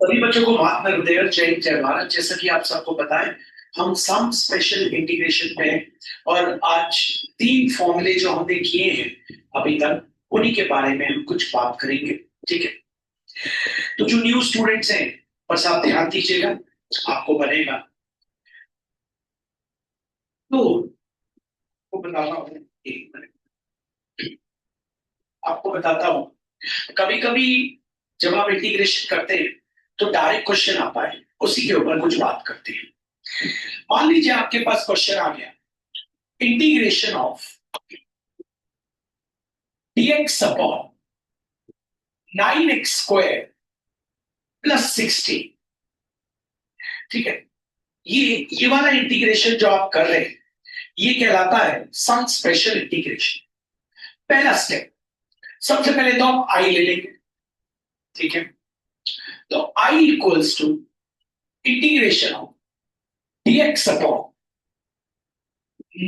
सभी बच्चों को महात्मा गुरुदेव जय जय भारत। जैसा कि आप सबको पता है, हम सम स्पेशल इंटीग्रेशन पे हैं और आज तीन फॉर्मूले जो हमने किए हैं अभी तक, उन्हीं के बारे में हम कुछ बात करेंगे। ठीक है, तो जो न्यू स्टूडेंट्स हैं, बस आप ध्यान दीजिएगा, आपको बनेगा। तो आपको बताता हूँ, एक मिनट आपको बताता हूँ। कभी कभी जब आप इंटीग्रेशन करते हैं तो डायरेक्ट क्वेश्चन आता है, उसी के ऊपर कुछ बात करते हैं। मान लीजिए आपके पास क्वेश्चन आ गया, integration of dx upon 9x² plus 60। ठीक है, ये वाला इंटीग्रेशन जो आप कर रहे हैं ये कहलाता है सम स्पेशल इंटीग्रेशन। पहला स्टेप, सबसे पहले तो आप आई ले लेंगे। ठीक है, तो I equals to integration of dx upon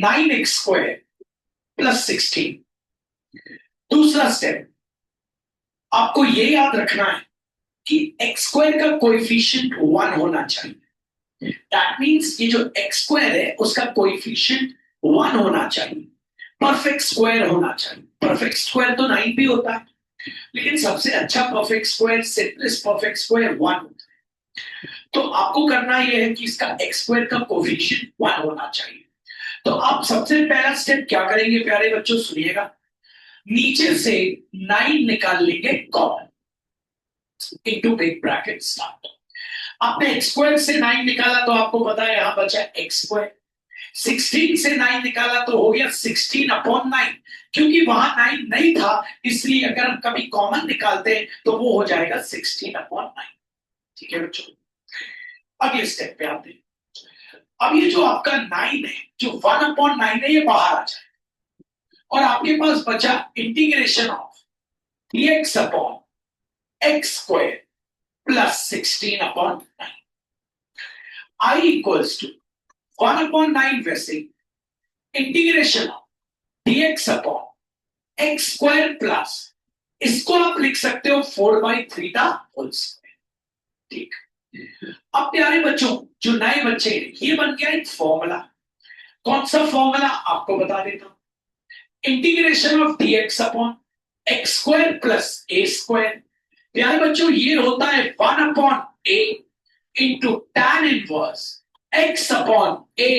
9x² plus 16। दूसरा स्टेप, आपको ये याद रखना है कि x² का कोएफिशिएंट 1 होना चाहिए। दैट मींस ये जो x² है उसका कोएफिशिएंट 1 होना चाहिए, परफेक्ट स्क्वायर होना चाहिए। परफेक्ट स्क्वायर तो 9 भी होता है, लेकिन सबसे अच्छा perfect square, simplest perfect square 1 होता है। तो आपको करना यह है कि इसका x² का कोएफिशिएंट 1 होना चाहिए। तो आप सबसे पहला स्टेप क्या करेंगे प्यारे बच्चों, सुनिएगा। नीचे से 9 निकाल लेंगे common, into big bracket start. आपने x² से 9 निकाला तो आपको पता है यहां बचा x²। 16 से 9 निकाला तो हो गया 16/9। क्योंकि वहां 9 नहीं था, इसलिए अगर हम कभी कॉमन निकालते हैं तो वो हो जाएगा 16/9। ठीक है बच्चों, अगले स्टेप पे आते हैं। अब ये जो आपका 9 है, जो 1/9 है, ये बाहर आ जाए और आपके पास बचा integration of dx upon x² plus 16/9। I equals to 1/9 वैसे integration of dx upon x² plus, इसको आप लिख सकते हो 4/3 का होल स्क्वायर। ठीक, अब प्यारे बच्चों जो नए बच्चे हैं, ये बन गया एक फॉर्मूला। कौन सा फॉर्मूला आपको बता देता हूं। Integration of dx upon x² plus a²। प्यारे बच्चों ये होता है 1/a into tan inverse x upon a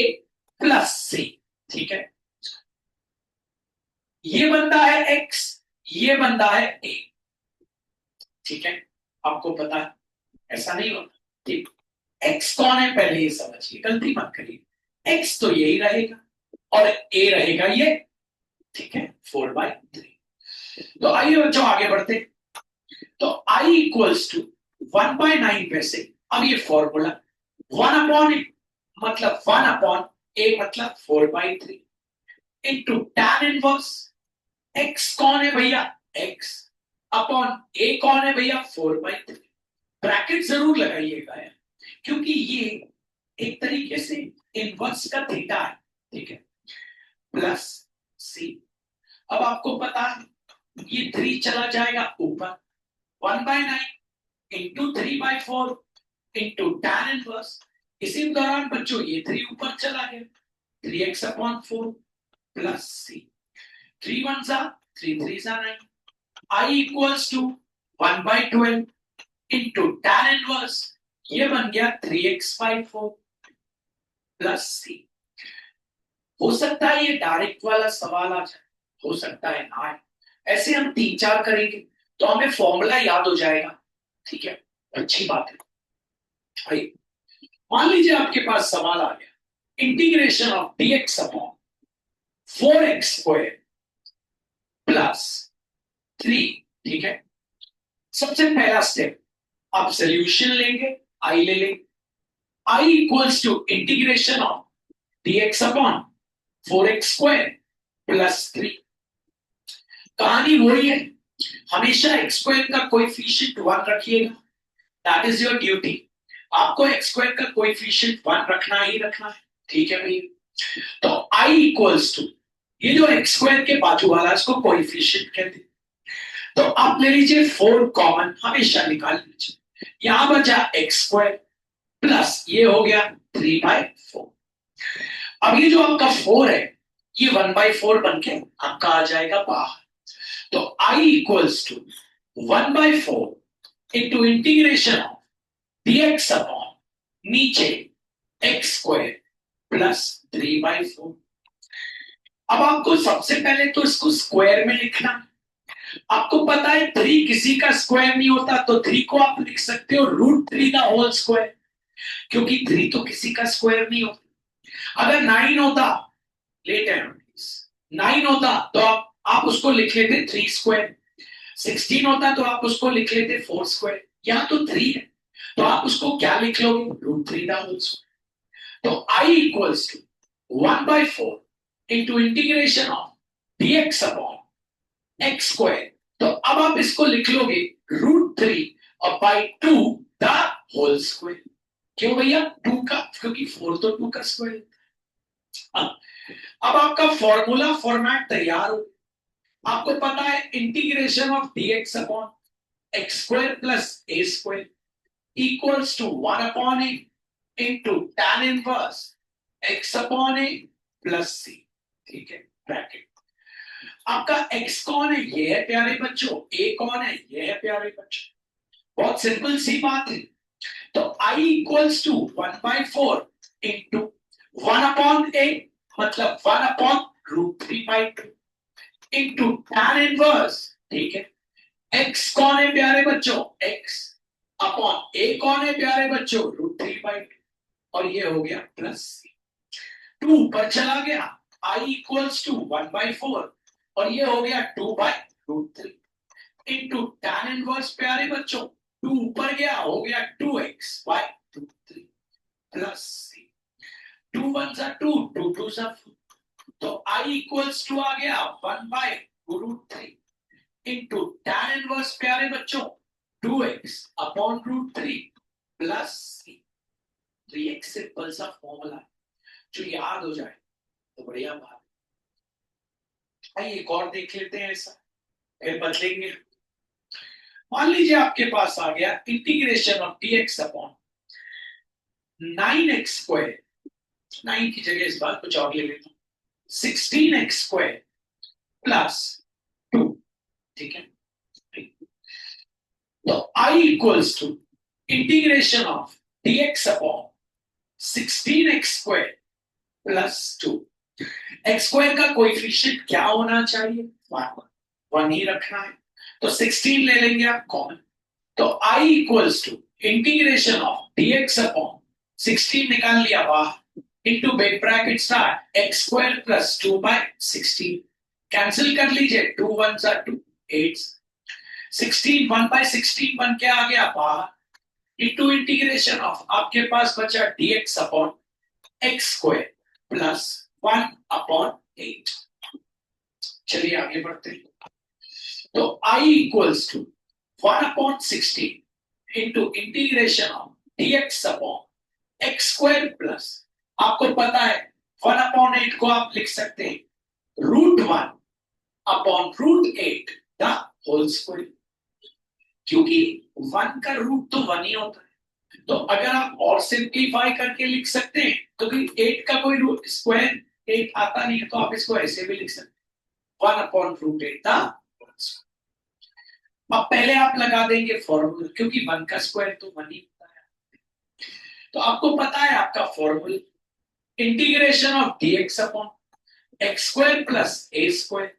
plus c। ठीक है, ये बनता है x, ये बनता है a। ठीक है, आपको पता है ऐसा नहीं होता। ठीक, x कौन है पहले ये समझिए, गलती मत करिए। x तो यही रहेगा और a रहेगा ये। ठीक है, 4/3। तो आइए बच्चों आगे बढ़ते। तो I इक्वल्स टू 1/9 पे से, अब ये फॉर्मूला 1/, मतलब 1/a मतलब 4/3 इंटू tan इनवर्स x कौन है भैया, x अपॉन a कौन है भैया, 4/3। ब्रैकेट जरूर लगाइएगा यार, क्योंकि ये एक तरीके से इनवर्स का थीटा है। ठीक है, प्लस c। अब आपको पता है ये 3 चला जाएगा ऊपर, 1/9 इंटू 3/4 इंटू tan इनवर्स। इसी दौरान बच्चों ये 3 ऊपर चला गया, 3x/4 प्लस c। 3 1 जा 3 3 जा 9। I equals to 1/12 into tan inverse, ये बन गया 3x/4 प्लस c। हो सकता है ये डायरेक्ट वाला सवाल आ जाए, हो सकता है ना आए। ऐसे हम 3 4 करेंगे तो हमें फॉर्मूला याद हो जाएगा। ठीक है, अच्छी बात है भाई। मान लीजिए आपके पास सवाल आ गया, integration of dx upon 4x² plus 3। ठीक है, सबसे पहला स्टेप, आप सोल्यूशन लेंगे, आई ले लेंगे। I equals to integration of dx upon 4x² plus 3। कहानी वही है, हमेशा x² का कोएफिशिएंट 1 रखिएगा, दैट इज योर ड्यूटी। आपको x² का कोएफिशिएंट 1 रखना ही रखना है। ठीक है भैया, तो I इक्वल्स टू, ये जो x² के बाजू वाला इसको कोएफिशिएंट कहते हैं। तो आप ले लीजिए 4 कॉमन, हमेशा निकाल लीजिए। यहां बचा एक्स स्क्वायर प्लस ये हो गया 3/4। अब ये जो आपका 4 है ये 1/4 बन के आपका आ जाएगा बाहर। तो I equals to 1/4 into integration of dx upon नीचे एक्स स्क्वायर प्लस 3/4। अब आपको सबसे पहले तो इसको स्क्वायर में लिखना। आपको पता है 3 किसी का स्क्वायर नहीं होता, तो 3 को आप लिख सकते हो √3 का होल स्क्वायर, क्योंकि 3 तो किसी का स्क्वायर नहीं होता। अगर 9 होता, लेटर 9 होता तो आप उसको लिख लेते 3 स्क्वायर। 16 होता तो आप उसको लिख लेते 4 स्क्वायर। यहाँ तो 3 है तो आप उसको क्या लिख लोगे, √3 का होल स्क्वायर। तो I equals to 1/4 into integration of dx upon x square. तो अब आप इसको लिख लोगे √3 और बाई 2 द होल स्क्वायर। क्यों भैया 2 का, क्योंकि 4 तो 2 का स्क्वायर। अब आपका फॉर्मूला फॉर्मेट तैयार हो। आपको पता है integration of dx upon x square plus a square equals to 1/a into tan inverse x upon a plus c। ठीक है, ब्रैकेट। आपका x कौन है, ये है प्यारे बच्चों, a कौन है, ये है प्यारे बच्चों। बहुत सिंपल सी बात है। तो I equals to 1/4 into 1/a मतलब 1/√3/2 इंटू tan इनवर्स। ठीक है, x कौन है प्यारे बच्चों, x अपॉन a कौन है प्यारे बच्चों, √3/2 और ये हो गया प्लस 2 पर चला गया। I इक्वल्स टू 1/4 और ये हो गया 2/√3 इंटू tan इनवर्स प्यारे बच्चों 2 ऊपर गया हो गया 2x/√3 प्लस 2 1 2 2 2 4। तो I इक्वल्स टू आ गया 1/√3 इंटू tan इनवर्स प्यारे बच्चों 2x upon √3 plus 3x simple सा फॉर्मूला जो याद हो जाए तो बढ़िया बात। आइए एक और देख लेते हैं, ऐसा फिर बदलेंगे। मान लीजिए आपके पास आ गया integration of dx upon 9x square, 9 की जगह इस बार कुछ और ले लेता हूं, 16x स्क्वायर प्लस 2। ठीक है, तो I equals to integration of dx upon 16x square plus 2। X square का कोएफिशिएंट क्या होना चाहिए, 1 ही रखना है, तो 16 ले लेंगे आप कॉमन। तो I equals to integration of dx upon 16 निकाल लिया बाहर into big bracket start x square plus 2/16 cancel कर लीजिए, 2 1 2 8 16 1/16 बन के आ गया बाहर इंटू इंटीग्रेशन ऑफ आपके पास बचा dx upon x square plus 1/8। चलिए आगे बढ़ते हैं। तो I equals to 1/16 into integration of dx upon x square plus, आपको पता है 1/8 को आप लिख सकते हैं √1 अपॉन √8 द होल स्क्वायर, क्योंकि 1 का रूट तो 1 ही होता है। तो अगर आप और सिंप्लीफाई करके लिख सकते हैं तो 8 का कोई रूट स्क्वायर 8 आता नहीं है, तो आप इसको ऐसे भी लिख सकते हैं 1/√8 था। अब पहले आप लगा देंगे फॉर्मूला, क्योंकि 1 का स्क्वायर तो 1 ही होता है। तो आपको पता है आपका formula integration of dx upon x square plus a square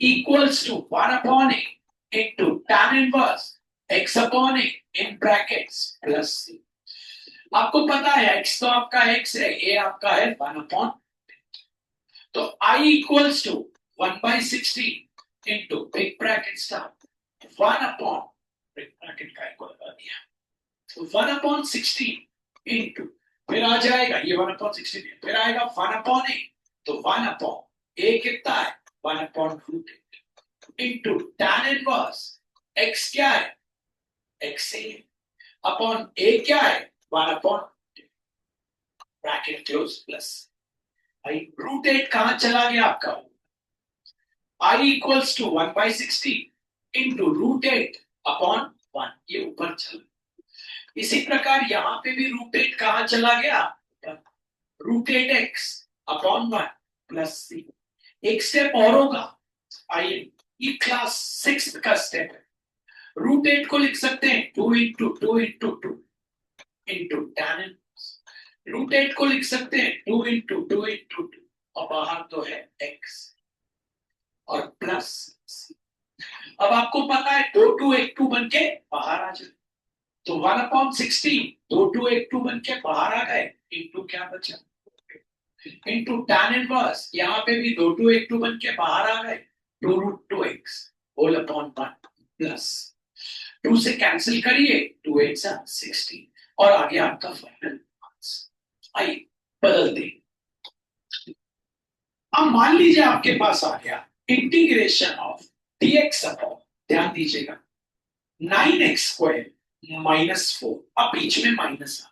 equals to 1/a into tan inverse x upon a in brackets plus c। आपको पता है x तो आपका x है, a आपका है 1/, तो I equals to 1/16 into big bracket start 1/, big bracket का इक्वल कर दिया, तो 1/16 इंटू फिर आ जाएगा ये 1/16 फिर आएगा 1/a, तो 1/a कितना है 1/√8 इंटू tan इनवर्स x क्या है x है अपॉन a क्या है 1/, ब्रैकेट क्लोज प्लस आई √8 कहां चला गया आपका, I equals to 1/16 into √8 upon 1, ये ऊपर चला। इसी प्रकार यहां पे भी रूट 8 कहां चला गया, root 8x upon 1 plus c। एक स्टेप और होगा, आइए ये क्लास 6 का स्टेप है। रूट 8 को लिख सकते हैं 2 into 2 into 2 into tan inverse. Root 8 को लिख सकते हैं 2 इंटू 2 इंटू 2 और बाहर तो है x और प्लस c। अब आपको पता है 2 2 1 2 बन के बाहर आ जाए, तो 1/16 2 2 1 2 बन के बाहर आ गए, इंटू क्या बचा, इंटू tan इनवर्स, यहाँ पे भी 2 2 1 2 बन के बाहर आ गए, 2 root 2x whole upon 1 plus 2 से कैंसिल करिए, 2 8 16 और आगे आपका फाइनल आंसर। आइए बदल दें। अब मान लीजिए आपके पास आ गया इंटीग्रेशन ऑफ dx अपॉन, ध्यान दीजिएगा 9x² माइनस 4, अब बीच में माइनस आ,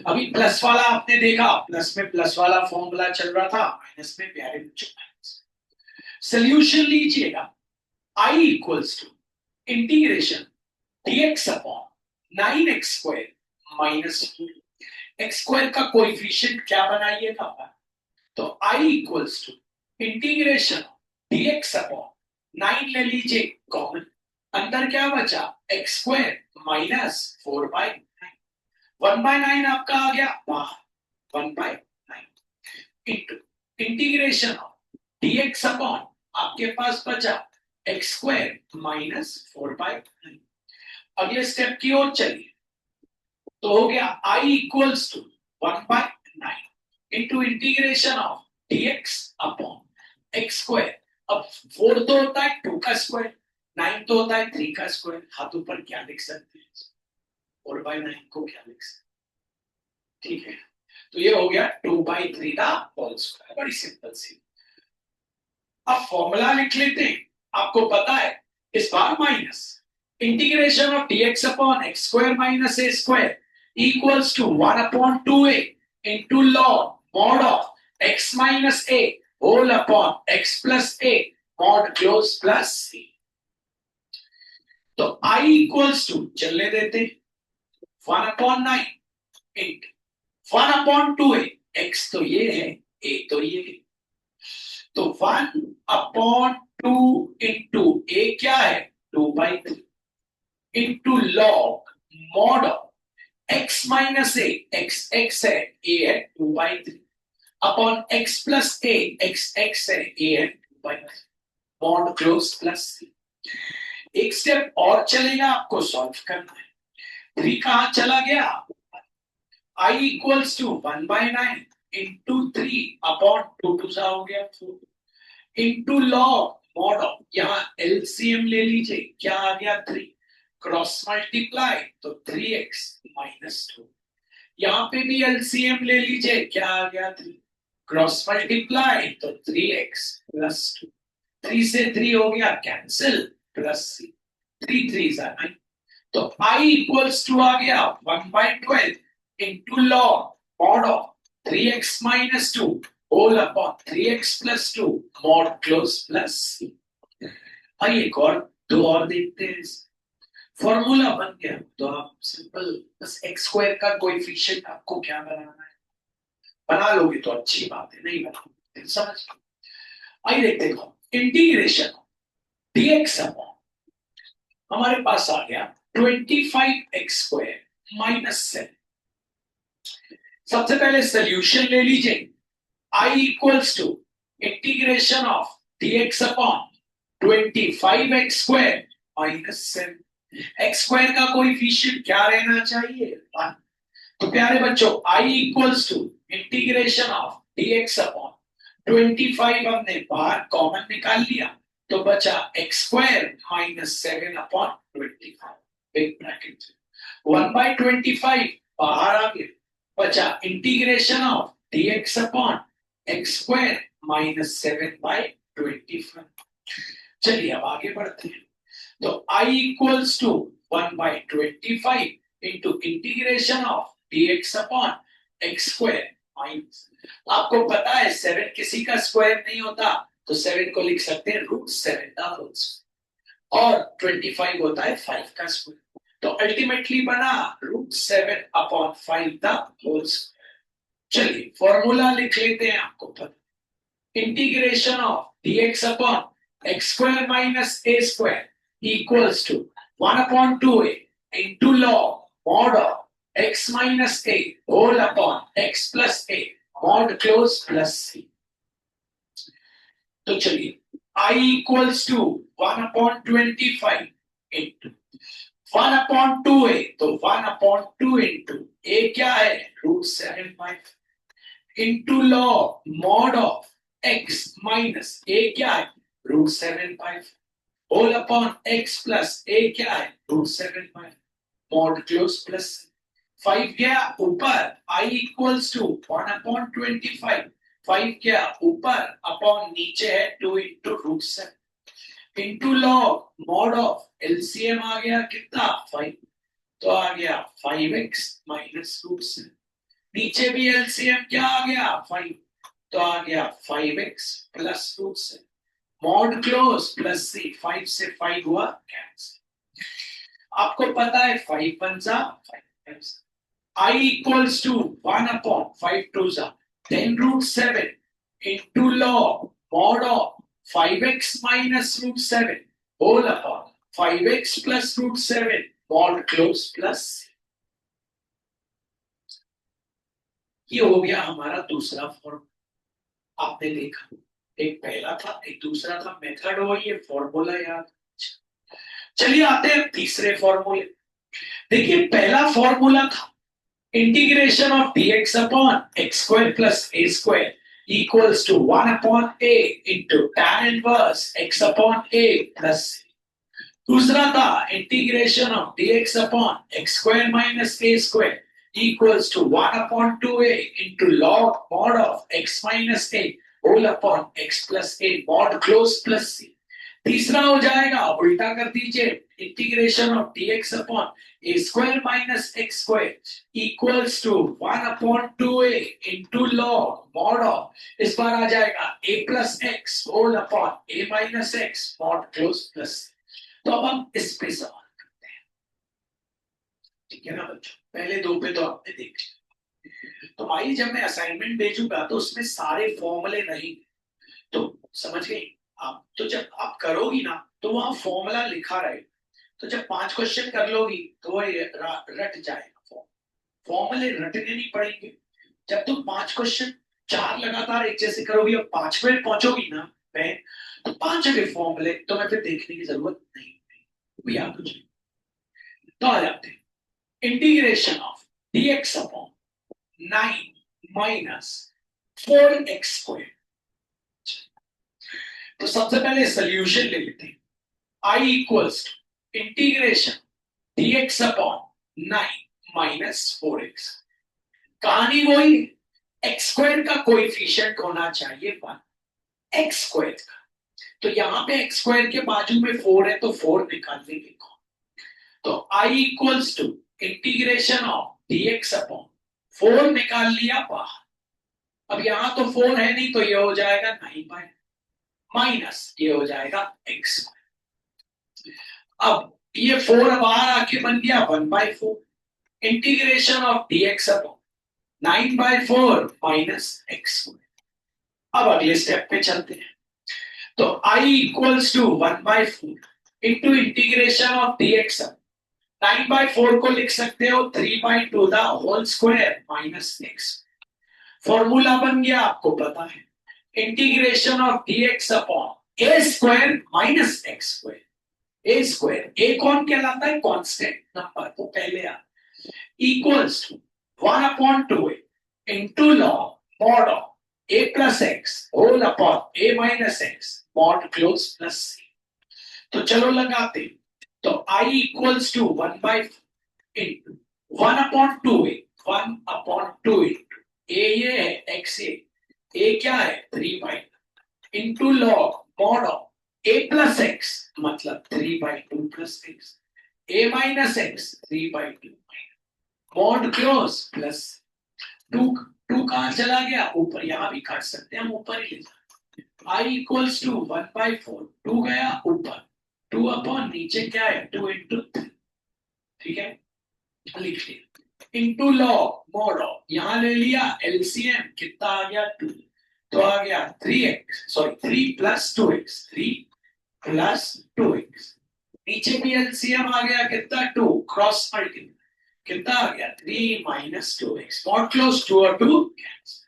अभी प्लस वाला आपने देखा, प्लस में प्लस वाला फॉर्मूला चल रहा था, माइनस में प्यारे बच्चों माइनस। सोल्यूशन लीजिएगा, i equals to integration dx upon 9x² minus 4। x² का कोएफिशिएंट क्या बनाइएगा, तो i equals to integration dx upon 9 ले लीजिए कॉमन, अंदर क्या बचा x² माइनस 4/9, 1/9 आपका आ गया बाहर, 1/9 into integration of dx upon आपके पास बचा x² माइनस 4/9। अगले स्टेप की ओर चलिए, तो हो गया i equals to 1/9 into integration of dx upon x²। अब 4 तो होता है 2 का स्क्वायर, 9 तो होता है 3 का स्क्वायर, हाथ ऊपर क्या लिख सकते हैं, 4/9 को क्या लिख सकते हैं, ठीक है, तो ये हो गया 2/3 का होल स्क्वायर, बड़ी सिंपल सी। अब फॉर्मूला लिख लेते हैं, आपको पता है इस बार minus integration of dx upon x² minus a² equals to 1/2a into log mod of x minus a whole upon x plus a mod close plus c। तो i इक्वल्स टू चलने देते 1/9 इंटू 1/2a, x तो ये है a तो ये है, तो 1/2 इंटू a क्या है 2/3 into log mod of x minus a, x है a है 2/3 upon x plus a, x है a है 2/3 मॉड क्लोज प्लस c। एक स्टेप और चलेगा, आपको सॉल्व करना है। 3 कहां चला गया, i equals to 1/9 into 3 upon 2 2 सा हो गया 4 इंटू लॉग मॉड ऑफ, यहाँ एलसीएम ले लीजिए, क्या आ गया 3 क्रॉस मल्टीप्लाई तो 3x माइनस 2, यहाँ पे भी एलसीएम ले लीजिए, क्या आ गया 3 क्रॉस मल्टीप्लाई तो 3x प्लस 2, 3 से 3 हो गया कैंसिल प्लस c, 3 3 9, तो i इक्वल्स टू आ गया 1/12 into log mod of 3x minus 2 whole upon 3x plus 2 mod close plus c। आइए एक और दो और देखते हैं, फॉर्मूला बन गया, तो आप सिंपल बस x² का कोएफिशिएंट आपको क्या बनाना है, बना लोगे तो अच्छी बात है, नहीं बनाओगे समझ। आइए देखते हैं इंटीग्रेशन dx अपॉन, हमारे पास आ गया 25x² माइनस 7। सबसे पहले सोल्यूशन ले लीजिए, i equals to integration of dx upon 25x² minus 7। x² का कोएफिशिएंट क्या रहना चाहिए 1, तो प्यारे बच्चों i equals to integration of dx upon 25 हमने बाहर कॉमन निकाल लिया, तो बचा x² minus 7 upon 25 big bracket 1/25 बाहर आ गया, बचा integration of dx upon x² minus 7/25। चलिए अब आगे बढ़ते हैं, तो i equals to 1/25 into integration of dx upon x² minus, आपको पता है 7 किसी का स्क्वायर नहीं होता, तो 7 को लिख सकते हैं √7 का होल स्क्वायर, और 25 होता है 5 का स्क्वायर, तो अल्टीमेटली बना √7/5 द होल स्क्वायर। चलिए फॉर्मूला लिख लेते हैं, आपको पता integration of dx upon x square minus a square equals to 1/2a into log mod of x minus a whole upon x plus a mod close plus c। तो चलिए I equals to 1/25 into 1/2a, तो 1/2 into a क्या है √7/5 into log mod of x minus a क्या है √7/5 whole upon x plus a क्या है √7/5 mod close plus 5 गया ऊपर I इक्वल्स टू 1/25 5 क्या ऊपर अपॉन नीचे है 2 into √7 into log mod of LCM आ गया कितना 5, तो आ गया 5x माइनस √7। नीचे भी एलसीएम क्या आ गया 5, तो आ गया 5x plus √7 mod close plus c। 5 से 5 हुआ कैंसिल। आपको पता है 5 पंजा 5 I equals to 1/5 2 10√7 into log mod of 5x minus √7 whole upon 5x plus √7 mod close plus। ये हो गया हमारा दूसरा फॉर्म। आपने देखा एक पहला था एक दूसरा था, मेथड हो ये फॉर्मूला याद। चलिए आते हैं तीसरे फॉर्मूले। देखिए पहला फॉर्मूला था integration of dx upon x square plus a square equals to 1/a into tan inverse x upon a plus c। दूसरा था integration of dx upon x square minus a square equals to 1/2a into log mod of x minus a whole upon x plus a mod close plus c। तीसरा हो जाएगा उल्टा कर दीजिए integration of dx upon a square minus x square equals to 1/2a into log mod of इस बार आ जाएगा a plus x whole upon a minus x mod close plus. तो अब हम इस पे सवाल करते हैं, ठीक है ना बच्चों। पहले दो पे तो आपने देख लिया, तो भाई जब मैं असाइनमेंट भेजूंगा तो उसमें सारे फॉर्मूले नहीं, तो समझ गए आप। तो जब आप करोगी ना तो वहां फॉर्मूला लिखा रहे, तो जब 5 क्वेश्चन कर लोगी तो वह रट जाएगा। फॉर्मूले रटने नहीं पड़ेंगे। जब तुम 5 क्वेश्चन 4 लगातार एक जैसे करोगी और 5वें पहुंचोगी ना मैं, तो 5वें फॉर्मूले तो मैं फिर देखने की जरूरत नहीं वो याद हो जाए। तो आ जाते हैं integration of dx upon 9 minus 4x square. तो सबसे पहले सोल्यूशन ले लेते हैं। I equals to integration dx upon 9 minus 4x। कहानी वही x स्क्वायर का कोएफिशिएंट होना चाहिए 1 x स्क्वायर का। तो यहां पे x स्क्वायर के बाजू में 4 है तो 4 निकाल लेंगे। तो I equals to integration of dx upon 4 निकाल लिया बाहर। अब यहां तो 4 है नहीं तो ये हो जाएगा 9 माइनस ये हो जाएगा x। अब ये 4 बाहर आके बन गया 1/4 integration of dx upon 9/4 minus x। अब अगले स्टेप पे चलते हैं। तो I equals to 1/4 into integration of dx। 9/4 को लिख सकते हो 3/2 the whole square minus x। Formula बन गया आपको पता है integration of dx upon a square minus x square. a square a कौन कहलाता है कांस्टेंट नंबर, तो पहले आ equals to 1/2a into log mod of a plus x whole upon a minus x mod close plus c। तो चलो लगाते। तो I equals to 1/4 into 1/2a 1/2 into a ये है x a क्या है 3/2 इंटू log mod of a plus x मतलब 3/2 plus x a minus x 3/2 mod close plus 2 कहां चला गया ऊपर, यहां भी काट सकते हैं हम ऊपर ही ले जाते। I इक्वल्स टू 1/4 2 गया ऊपर 2 अपॉन नीचे क्या है 2 इंटू 3 ठीक है, लिख लिया इंटू लॉग मॉड ऑफ, यहां ले लिया एलसीएम, कितना आ गया 2, तो आ गया 3x, sorry 3 plus 2x, 3 plus 2x, नीचे भी एलसीएम आ गया कितना 2, क्रॉस मल्टीप्लाई कितना आ गया 3 माइनस 2x, मॉड क्लोज 2 और 2 कैंसिल।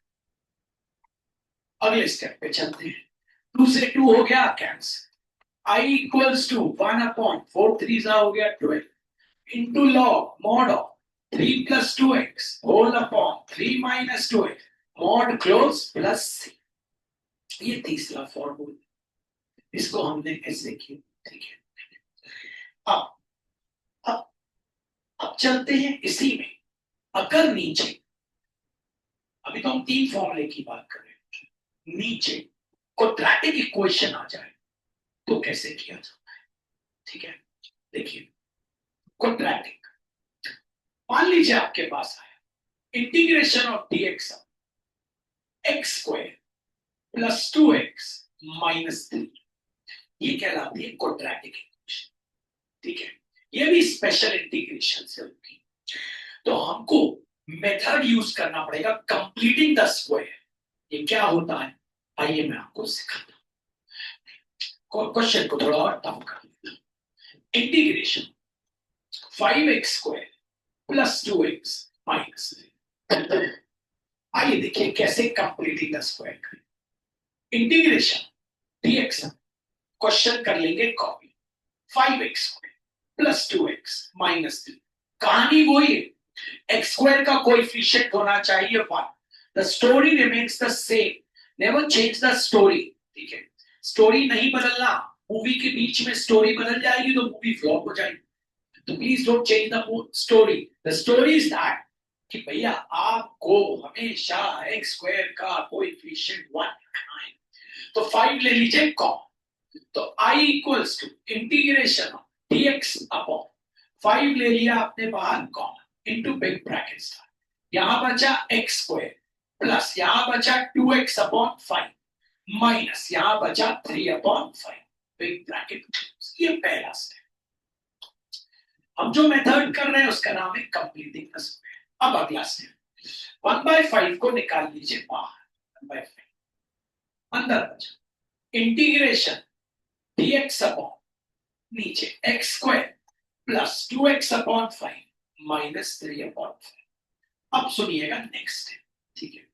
अगले स्टेप पे चलते हैं, 2 से 2 हो गया cancel, I equals to 1 upon 4 3 हो गया 12 into log mod of 3 plus 2x whole upon 3 minus 2x mod close plus c। ये तीसरा फॉर्मूला, इसको हमने ऐसे किया, ठीक है। अब अब अब चलते हैं इसी में, अगर नीचे, अभी तो हम 3 फॉर्मूले की बात कर रहे हैं, नीचे क्वाड्रेटिक इक्वेशन आ जाए तो कैसे किया जाता है, ठीक है। देखिए क्वाड्रेटिक, मान लीजिए आपके पास आया integration of dx x square plus 2x minus 3, ये कहलाती है क्वाड्रेटिक इक्वेशन, ठीक है। ये भी स्पेशल इंटीग्रेशन से होगी, तो हमको मेथड यूज करना पड़ेगा कंप्लीटिंग द स्क्वायर। ये क्या होता है, आइए मैं आपको सिखाता हूं, क्वेश्चन को थोड़ा और टफ कर देता हूं। Integration 5x square plus 2x minus 3, आइए देखिए कैसे कंप्लीटिंग द स्क्वायर करें। इंटीग्रेशन dx क्वेश्चन कर लेंगे copy, 5x square plus 2x minus 3, कहानी वही है, एक्स स्क्वायर का कोएफिशिएंट होना चाहिए 1, the story remains the same, never change the story, ठीक है। स्टोरी नहीं बदलना, मूवी के बीच में स्टोरी बदल जाएगी तो मूवी फ्लॉप हो जाएगी, तो please don't change the story, the story is that कि भैया आपको हमेशा एक्स स्क्वायर का कोएफिशिएंट 1 रखना है, तो 5 ले लीजिए कॉमन, तो i equals to integration of dx upon 5 ले लिया आपने बाहर common into big bracket start, यहां बचा x स्क्वायर प्लस यहां बचा 2x अपॉन 5 माइनस यहां बचा 3 अपॉन 5 बिग ब्रैकेट, ये पहला स्टेप। हम जो मेथड कर रहे हैं उसका नाम है कंप्लीटिंग द स्क्वायर। अब अगला स्टेप, 1/5 को निकाल लीजिए बाहर, 1/5 अंदर बचा इंटीग्रेशन dx अपॉन नीचे x square plus 2x upon 5 minus 3 upon 5। अब सुनिएगा नेक्स्ट स्टेप, ठीक है।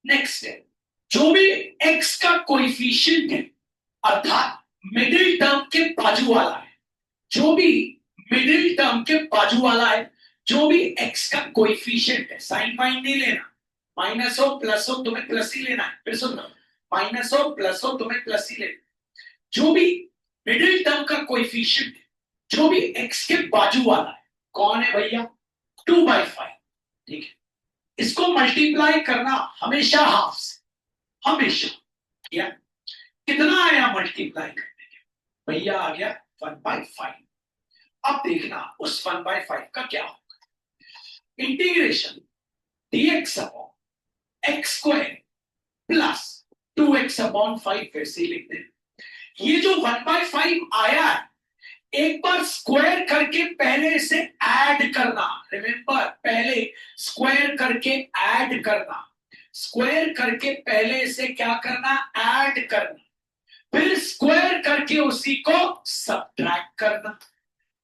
नेक्स्ट स्टेप, जो भी x का कोएफिशिएंट है अर्थात मिडिल टर्म के बाजू वाला है, जो भी मिडिल टर्म के बाजू वाला है, जो भी x का कोएफिशिएंट है, साइन वाइन नहीं लेना, माइनस हो प्लस हो तुम्हें प्लस ही लेना है, फिर सुनना, माइनस हो प्लस हो तुम्हें प्लस ही लेना, जो भी मिडिल टर्म का कोएफिशिएंट है, जो भी x के बाजू वाला है, कौन है भैया 2/5, ठीक है। इसको मल्टीप्लाई करना हमेशा हाफ से, हमेशा, या कितना आया मल्टीप्लाई करने के, भैया आ गया 1/5। अब देखना उस 1/5 का क्या होगा, integration dx upon x square plus 2x upon 5 वैसे ही लिख देना, ये जो 1/5 आया है एक बार स्क्वायर करके पहले से ऐड करना, रिमेंबर पहले स्क्वायर करके ऐड करना, स्क्वायर करके पहले से क्या करना ऐड करना, फिर स्क्वायर करके उसी को सब्ट्रैक्ट करना,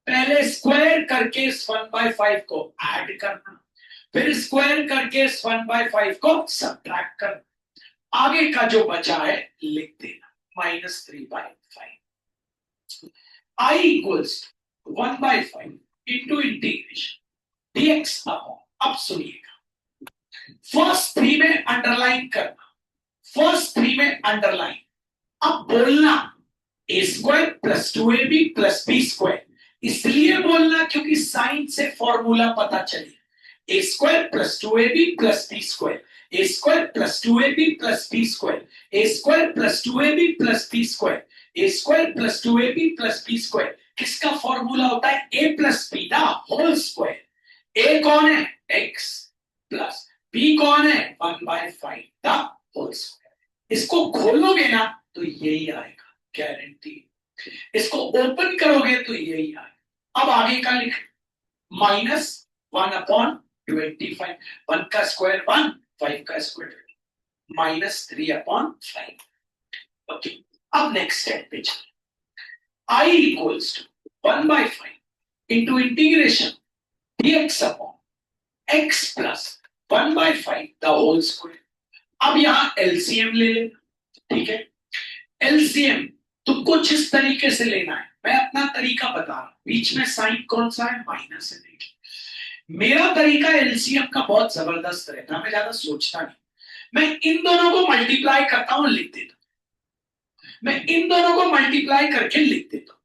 पहले स्क्वायर करके इस 1/5 को ऐड करना, फिर स्क्वायर करके इस 1/5 को सब्ट्रैक्ट करना, आगे का जो बचा है लिख देना -3/5, I equals 1/5 into integration dx upon, अब सुनिएगा फर्स्ट 3 में अंडरलाइन करना, फर्स्ट 3 में अंडरलाइन, अब बोलना a square plus 2ab plus b square, इसलिए बोलना क्योंकि साइन से फॉर्मूला पता चले, a square plus 2ab plus b square, a square plus 2ab plus b square, a square plus 2ab plus b square, a square plus 2ab plus B square, किसका formula होता है a plus b का whole square, a कौन है x plus b कौन है 1/5 का whole square, इसको खोलोगे ना तो यही आएगा गारंटी, इसको ओपन करोगे तो यही आएगा, अब आगे का लिख, -1/25, 1 का स्क्वायर 1, 5 का स्क्वायर -3/5। ओके, अब नेक्स्ट स्टेप पे चले। I equals to 1/5 into integration dx upon x plus 1/5 the whole square। अब यहां एलसीएम ले लेना, ठीक है। एलसीएम तो कुछ इस तरीके से लेना है, मैं अपना तरीका बता रहा हूं। बीच में साइन कौन सा है? माइनस है। देखिए, मेरा तरीका एलसीएम का बहुत जबरदस्त रहता है, मैं ज्यादा सोचता नहीं। मैं इन दोनों को मल्टीप्लाई करता हूं, लिख देता हूं। मैं इन दोनों को मल्टीप्लाई करके लिख देता हूं,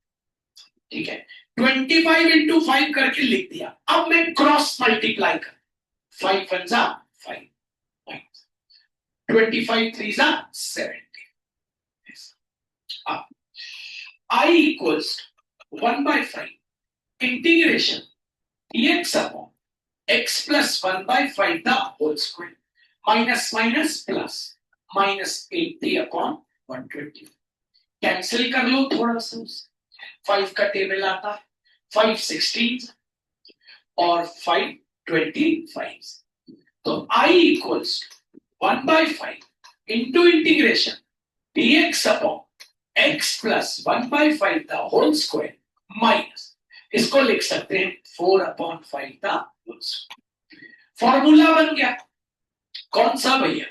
ठीक है। 25 इंटू 5 करके लिख दिया। अब मैं क्रॉस मल्टीप्लाई कर, 5 1 जा 5, 25 3 जा 70। अब I equals 1/5 integration dx upon x plus 1/5 the whole square minus minus plus -80/120। Cancel कर लो थोड़ा सा, 5 का टेबल आता है, 5 16 और 5 25। तो I equals 1/5 into integration dx upon x plus 1/5 the whole square minus, इसको लिख सकते हैं 4/5 the whole square। फॉर्मूला बन गया कौन सा भैया?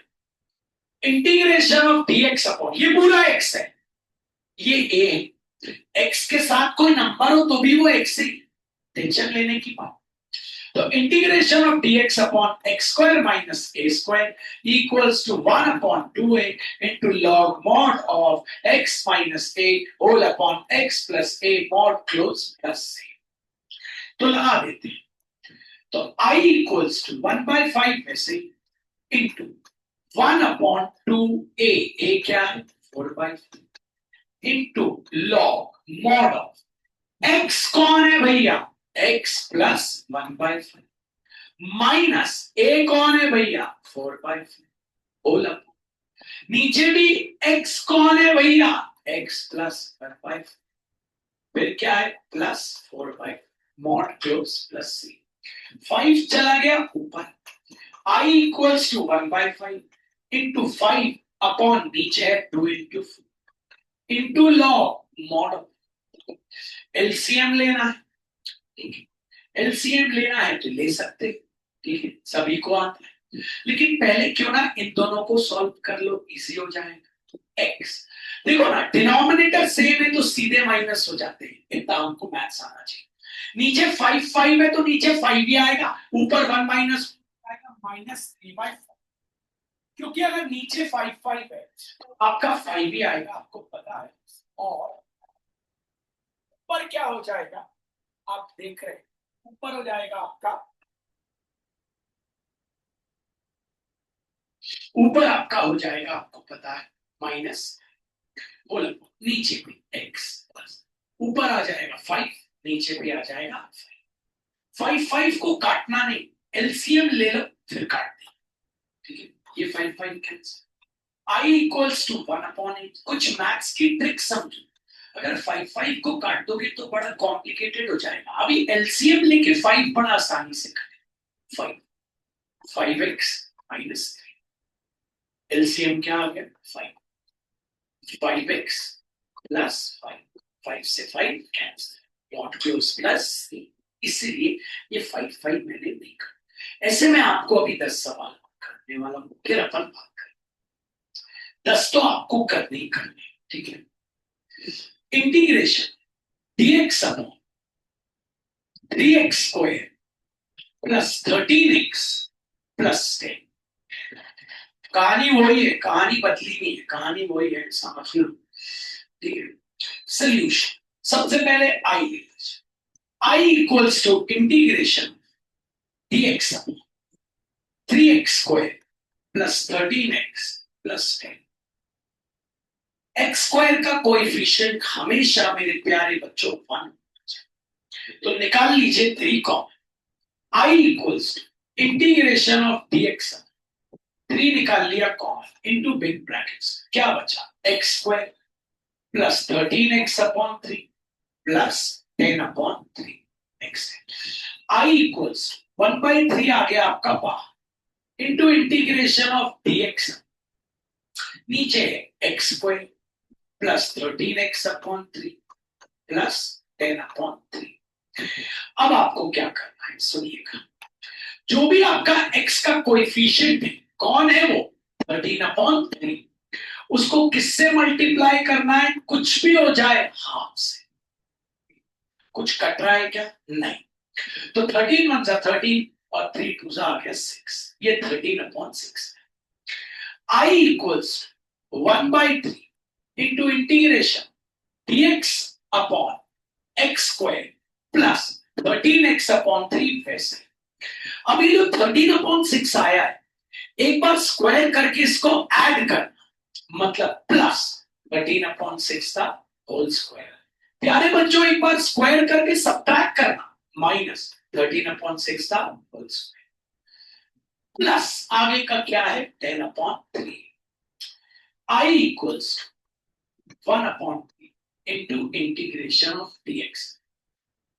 इंटीग्रेशन ऑफ dx अपॉन, ये पूरा x है, ये a है। x के साथ कोई नंबर हो तो भी वो x है, टेंशन लेने की बात। तो integration of dx upon x square minus a square equals to 1/2a into log mod of x minus a whole upon x plus a mod close plus a। तो लगा देते हैं, तो I इक्वल्स टू 1/5 में से into 1/2a, a क्या है 4/5 into log mod of x कौन है भैया? x प्लस 1/5 माइनस a कौन है भैया? 4/5 होल अपॉन नीचे भी x कौन है भैया? x प्लस 1/5 फिर क्या है plus 4/5 mod close plus c। 5 चला गया ऊपर। I equals to 1/5 into 5 upon नीचे है 2 into 4 into log mod. LCM लेना है, ठीक है। एलसीएम लेना है तो ले सकते, ठीक है, सभी को आता है। लेकिन पहले क्यों ना इन दोनों को सॉल्व कर लो, इजी हो जाएगा। एक्स देखो ना, डिनोमिनेटर सेम है तो सीधे माइनस हो जाते हैं, इतना हमको मैथ्स आना चाहिए। नीचे 5 5 है तो नीचे 5 ही आएगा, ऊपर 1 माइनस आएगा -3/5, क्योंकि अगर नीचे 5 5 है तो आपका 5 ही आएगा, आपको पता है। और ऊपर क्या हो जाएगा आप देख रहे हैं, ऊपर हो जाएगा आपका, ऊपर आपका हो जाएगा, आपको पता है माइनस, बोलो नीचे भी x प्लस, ऊपर आ जाएगा 5, नीचे भी आ जाएगा 5। 5 को काटना नहीं, एलसीएम ले लो फिर काट दे, ठीक है। ये 5 5 कैंसिल। I equals to 1/8। कुछ मैथ्स की ट्रिक समझो, अगर 5 5 को काट दोगे तो बड़ा कॉम्प्लिकेटेड हो जाएगा। अभी एलसीएम लेके 5 बड़ा आसानी से काटे, 5x माइनस 3, एलसीएम क्या आ गया 5x प्लस 5 से 5 कैंसिल, नॉट क्लोज प्लस 3, इसलिए ये 5 5 मैंने नहीं कर। ऐसे में आपको अभी 10 सवाल करने वाला हूं, फिर अपन बात करें। 10 तो आपको करने ही करने, ठीक है। Integration dx upon 3x square plus 13x plus 10। कहानी वही है, कहानी बदली नहीं है, कहानी वही है, समझ लो, ठीक है। सोल्यूशन सबसे पहले I ले लीजिए, I equals to integration dx upon 3x square plus 13x plus 10। X square का कोएफिशिएंट हमेशा मेरे प्यारे बच्चों 1, तो निकाल लीजिए 3 common. I equals to integration of dx, 3 निकाल लिया कॉमन इनटू बिग ब्रैकेट्स, क्या बचा x square plus 13x upon 3 plus 10/3। Next I equals 1/3 आ गया आपका बाहर इंटू इंटीग्रेशन ऑफ dx, नीचे x square plus 13x/3 plus 10/3। अब आपको क्या करना है सुनिएगा, जो भी आपका x का कोएफिशिएंट है, कौन है वो 13/3, उसको किससे मल्टीप्लाई करना है, कुछ भी हो जाए हाफ से। कुछ कट रहा है क्या, नहीं। तो 13 1 जा 13 और 3 2 जा आ गया 6, ये 13/6 है। I equals 1/3 into integration dx upon x square plus 13x/3 वैसे। अब ये जो 13/6 आया है, एक बार स्क्वायर करके इसको ऐड करना, मतलब प्लस 13/6 था होल स्क्वायर। प्यारे बच्चों एक बार स्क्वायर करके सब्ट्रैक्ट करना, माइनस 13/6 था होल स्क्वायर प्लस आगे का क्या है 10/3। I equals 1/3 into integration of dx।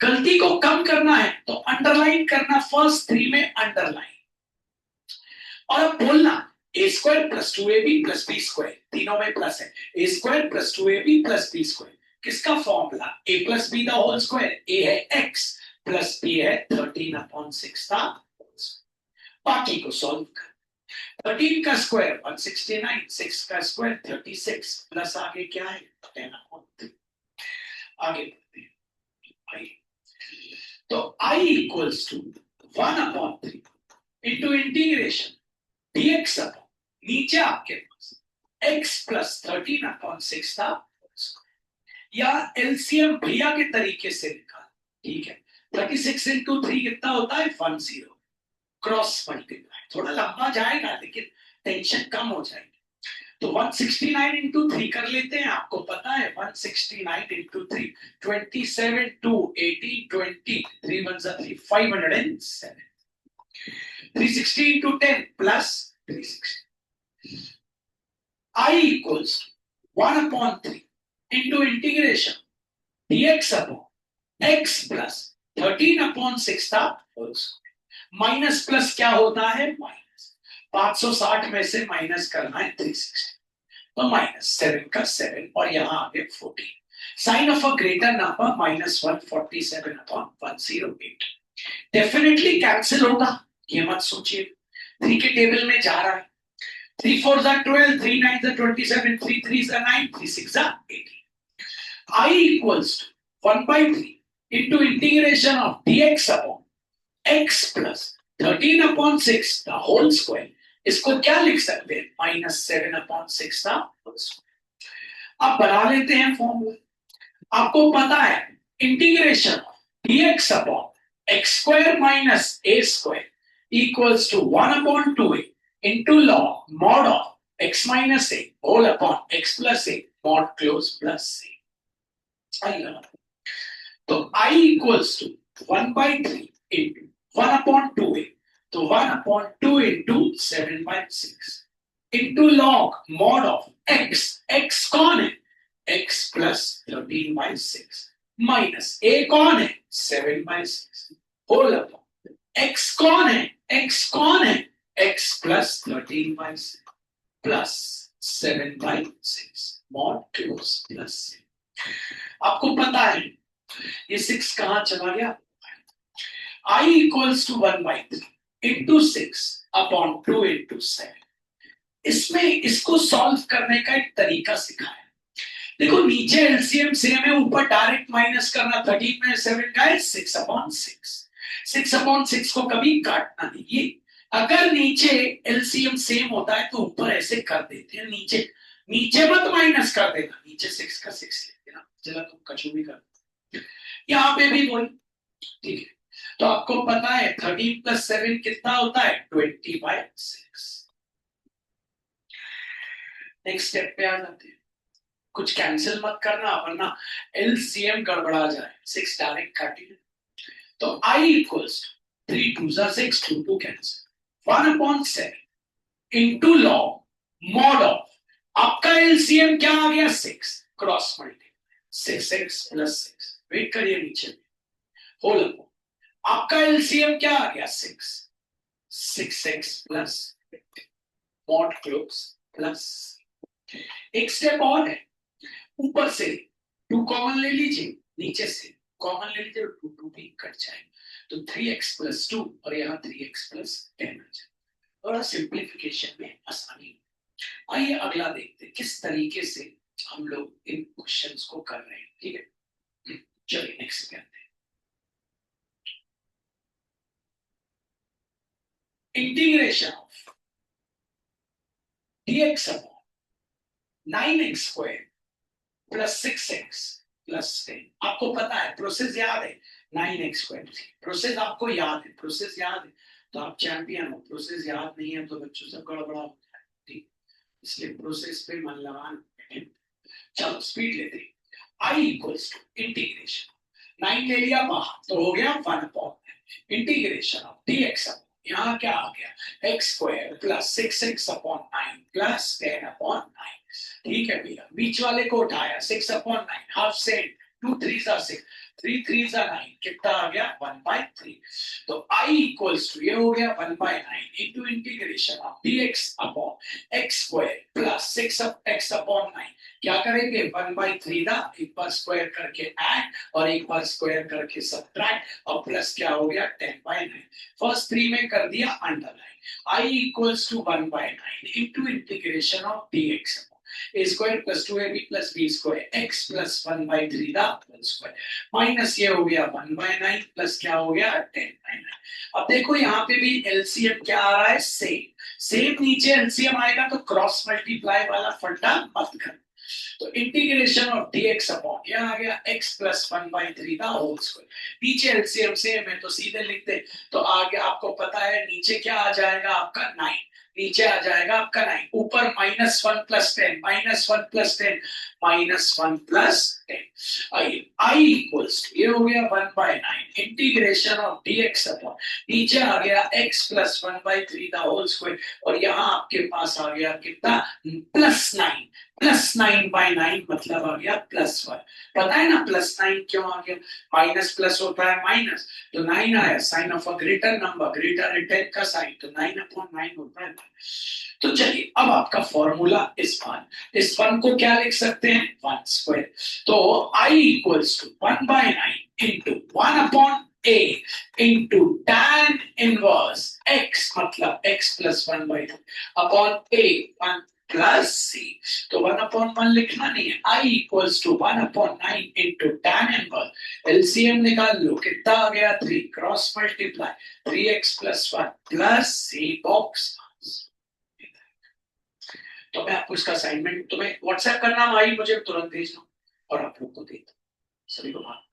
गलती को कम करना है तो अंडरलाइन करना, फर्स्ट 3 में अंडरलाइन, और अब बोलना A square plus 2ab plus B square, तीनों में प्लस है, A square plus 2ab plus B square. किसका formula, A plus B the whole square, A है x प्लस बी है 13/6 था। बाकी को सॉल्व कर, 13 का स्क्वायर 169, 6 का स्क्वायर 36 प्लस आगे क्या है 10/3। आगे बढ़ते हैं, तो I equals to 1/3 into integration dx upon, नीचे आपके पास x प्लस 13/6 था, या एलसीएम भैया के तरीके से लिखा, ठीक है। 36 इंटू 3 कितना होता है 10, क्रॉस मल्टीप्लाई, थोड़ा लंबा जाएगा लेकिन टेंशन कम हो जाएगी। तो 169 इंटू 3 कर लेते हैं, आपको पता है 169 into 3 27 2 18 20 3 1 3 507, 360 into 10 plus 360। I equals 1/3 into integration dx upon x plus 13/6 था, माइनस प्लस क्या होता है माइनस, 560 में से माइनस करना है 360, तो माइनस 7 का 7 और यहां आ गया 14। Sign of a greater number -147/108 definitely cancel होगा, ये मत सोचिए। 3 के टेबल में जा रहा है, 3 4 12, 3 9 27, 3 3 9, 3 6 18। I equals to 1/3 into integration of dx upon x plus 13/6 the whole square। इसको क्या लिख सकते हैं -7/6 था होल स्क्वायर। अब बना लेते हैं फॉर्मूला, आपको पता है integration dx upon x square minus a square equals to 1/2a into log mod of x minus a whole upon x plus a mod close plus a। तो I equals to 1/3 into 1/2a, तो 1/2 into 7/6 into log mod of x, x कौन है x plus 13/6 minus a कौन है 7/6 whole upon x कौन है x plus 13/6 plus 7/6 mod close plus 6। आपको पता है ये 6 कहां चला गया, I equals to 1/3 into 6 upon 2 into 7। इसमें इसको सॉल्व करने का एक तरीका सिखाया, देखो नीचे एलसीएम सेम है, ऊपर डायरेक्ट माइनस करना, 13 में 7 का है 6/6, 6/6 को कभी काटना नहीं। ये अगर नीचे एलसीएम सेम होता है तो ऊपर ऐसे कर देते हैं, नीचे नीचे मत माइनस कर देना, नीचे 6 का 6 लेते ना, चला तुम कछु भी कर, यहाँ पे भी वही, ठीक है। तो आपको पता है 13 प्लस 7 कितना होता है 20/6। नेक्स्ट स्टेप पे आ जाते हैं, कुछ कैंसिल मत करना वरना एलसीएम गड़बड़ा जाए, 6 डायरेक्ट काटिए। तो I equals 3 2 6 2 2 cancel 1/7 into log mod of, आपका एलसीएम क्या आ गया 6, cross multiply 6x plus 6, wait करिए नीचे होल आपका एलसीएम क्या आ गया 6, 6x plus mod close plus, एक स्टेप और है, ऊपर से 2 कॉमन ले लीजिए, नीचे से कॉमन ले लीजिए, 2 2 भी कट जाए, तो 3x प्लस 2 और यहाँ 3x प्लस 10 आ जाए। थोड़ा सिंप्लीफिकेशन में आसानी। आइए अगला देखते हैं किस तरीके से हम लोग इन क्वेश्चंस को कर रहे हैं। ठीक है, चलिए नेक्स्ट करते हैं। Integration of dx upon 9x square plus 6x plus 10। आपको पता है प्रोसेस याद है, 9x स्क्वायर प्रोसेस आपको याद है, प्रोसेस याद है तो आप चैंपियन हो, प्रोसेस याद नहीं है तो बच्चों सब गड़बड़ा होता है। ठीक, इसलिए प्रोसेस पे मन लगाना। चलो स्पीड लेते हैं। आई इक्वल्स टू इंटीग्रेशन 9 ले लिया बाहर तो हो गया 1 upon integration of dx upon यहाँ क्या आ गया x square plus 6x upon 9 plus 10 upon 9। ठीक है भैया, बीच वाले को उठाया 6 अपॉन 9 हाफ सेंट, 2 3 6, 3 3 9, कितना आ गया 1/3। तो I इक्वल्स टू ये हो गया 1/9 into integration of dx upon x square plus 6x upon 9। क्या करेंगे 1/3 ना, एक बार स्क्वायर करके ऐड और एक बार स्क्वायर करके सब्ट्रैक्ट और प्लस क्या हो गया 10/9। फर्स्ट 3 में कर दिया underline. I equals to 1/9 into integration of dx a square plus 2ab plus b square x plus 1/3 का होल स्क्वायर माइनस ये हो गया 1/9 प्लस क्या हो गया 10/9। अब देखो यहाँ पे भी एलसीएम क्या आ रहा है सेम, सेम नीचे एलसीएम आएगा तो क्रॉस मल्टीप्लाई वाला फंडा मत कर। तो इंटीग्रेशन ऑफ dx अपॉन ये आ गया x प्लस 1/3 का होल स्क्वायर, नीचे एलसीएम सेम है तो सीधे लिखते, तो आगे आपको पता है नीचे क्या आ जाएगा आपका 9, नीचे आ जाएगा आपका 9, ऊपर -1 प्लस 10, -1 प्लस 10, -1 प्लस 10। आइए I इक्वल्स ये हो गया 1/9 इंटीग्रेशन ऑफ dx अपॉन नीचे आ गया x प्लस 1/3 का होल स्क्वायर और यहाँ आपके पास आ गया कितना +9, +9/9 मतलब आ गया +1। पता है ना +9 क्यों आ गया, माइनस प्लस होता है माइनस, तो 9 आया sign of a greater number, greater है 10 का साइन, तो 9/9 होता है। तो चलिए अब आपका फॉर्मूला इस वन को क्या लिख सकते हैं 1 स्क्वायर, तो I equals to 1/9 into 1/a into tan inverse x मतलब x plus 1/2 upon a 1 plus C, तो 1/1 लिखना नहीं है। I equals to 1/9 into tan inverse, LCM निकाल लो कितना आ गया 3, cross multiply 3x plus 1 plus C box. तो मैं आपको इसका असाइनमेंट तुम्हें व्हाट्सएप करना, आई मुझे तुरंत भेजना और आप लोग को दे दो, सभी को बात